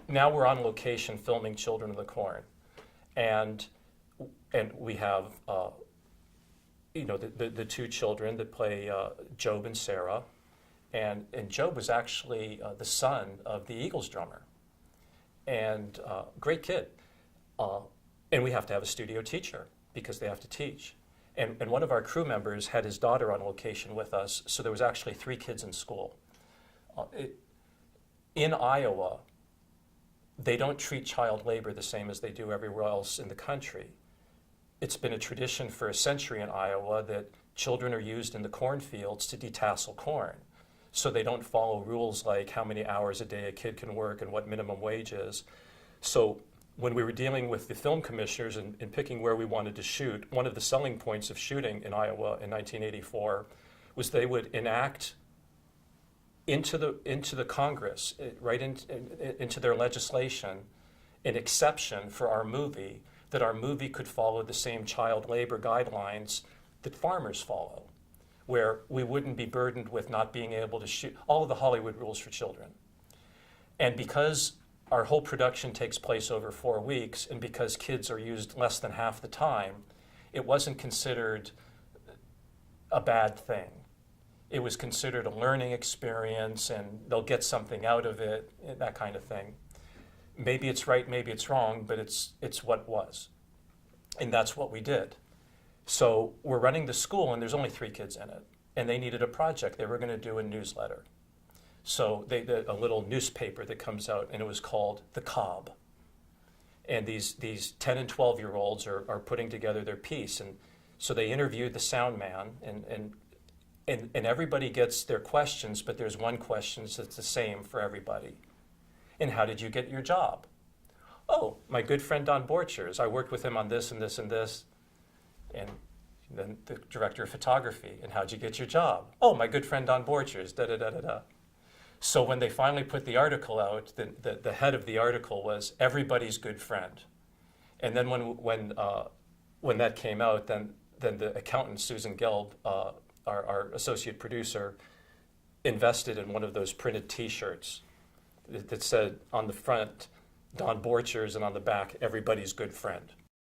now we're on location filming Children of the Corn, and we have the two children that play Job and Sarah, and Job was actually the son of the Eagles drummer, and great kid, and we have to have a studio teacher because they have to teach, and one of our crew members had his daughter on location with us, so there was actually 3 kids in school. In Iowa, they don't treat child labor the same as they do everywhere else in the country. It's been a tradition for a century in Iowa that children are used in the cornfields to detassel corn. So they don't follow rules like how many hours a day a kid can work and what minimum wage is. So when we were dealing with the film commissioners and picking where we wanted to shoot, one of the selling points of shooting in Iowa in 1984 was they would enact into the Congress, right into their legislation, an exception for our movie, that our movie could follow the same child labor guidelines that farmers follow, where we wouldn't be burdened with not being able to shoot all of the Hollywood rules for children. And because our whole production takes place over 4 weeks, and because kids are used less than half the time, it wasn't considered a bad thing. It was considered a learning experience, and they'll get something out of it, that kind of thing. Maybe it's right, maybe it's wrong, but it's what was. And that's what we did. So we're running the school, and there's only 3 kids in it. And they needed a project. They were going to do a newsletter. So they did a little newspaper that comes out, and it was called The Cob. And these 10 and 12-year-olds are putting together their piece. And so they interviewed the sound man, and everybody gets their questions, but there's one question that's the same for everybody. And how did you get your job? Oh, my good friend Don Borchers. I worked with him on this and this and this. And then the director of photography. And how'd you get your job? Oh, my good friend Don Borchers, da-da-da-da-da. So when they finally put the article out, the head of the article was everybody's good friend. And then when that came out, then the accountant, Susan Gelb, our associate producer, invested in one of those printed T-shirts that said on the front, Don Borchers, and on the back, everybody's good friend.